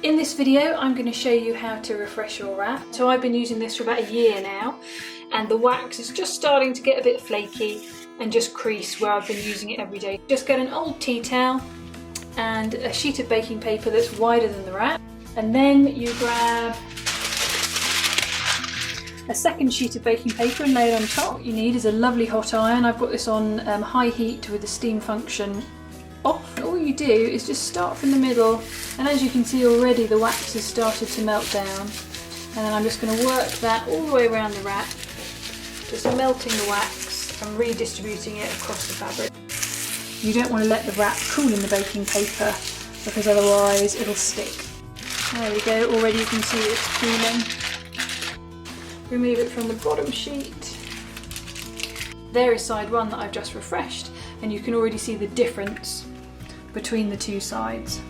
In this video I'm going to show you how to refresh your wrap. So I've been using this for about a year now and the wax is just starting to get a bit flaky and just crease where I've been using it every day. Just get an old tea towel and a sheet of baking paper that's wider than the wrap, and then you grab a second sheet of baking paper and lay it on top. What you need is a lovely hot iron. I've got this on high heat with the steam function off. All you do is just start from the middle, and as you can see already the wax has started to melt down, and then I'm just going to work that all the way around the wrap, just melting the wax and redistributing it across the fabric. You don't want to let the wrap cool in the baking paper because otherwise it'll stick. There we go, already you can see it's cooling. Remove it from the bottom sheet. There is side one that I've just refreshed, and you can already see the difference between the two sides.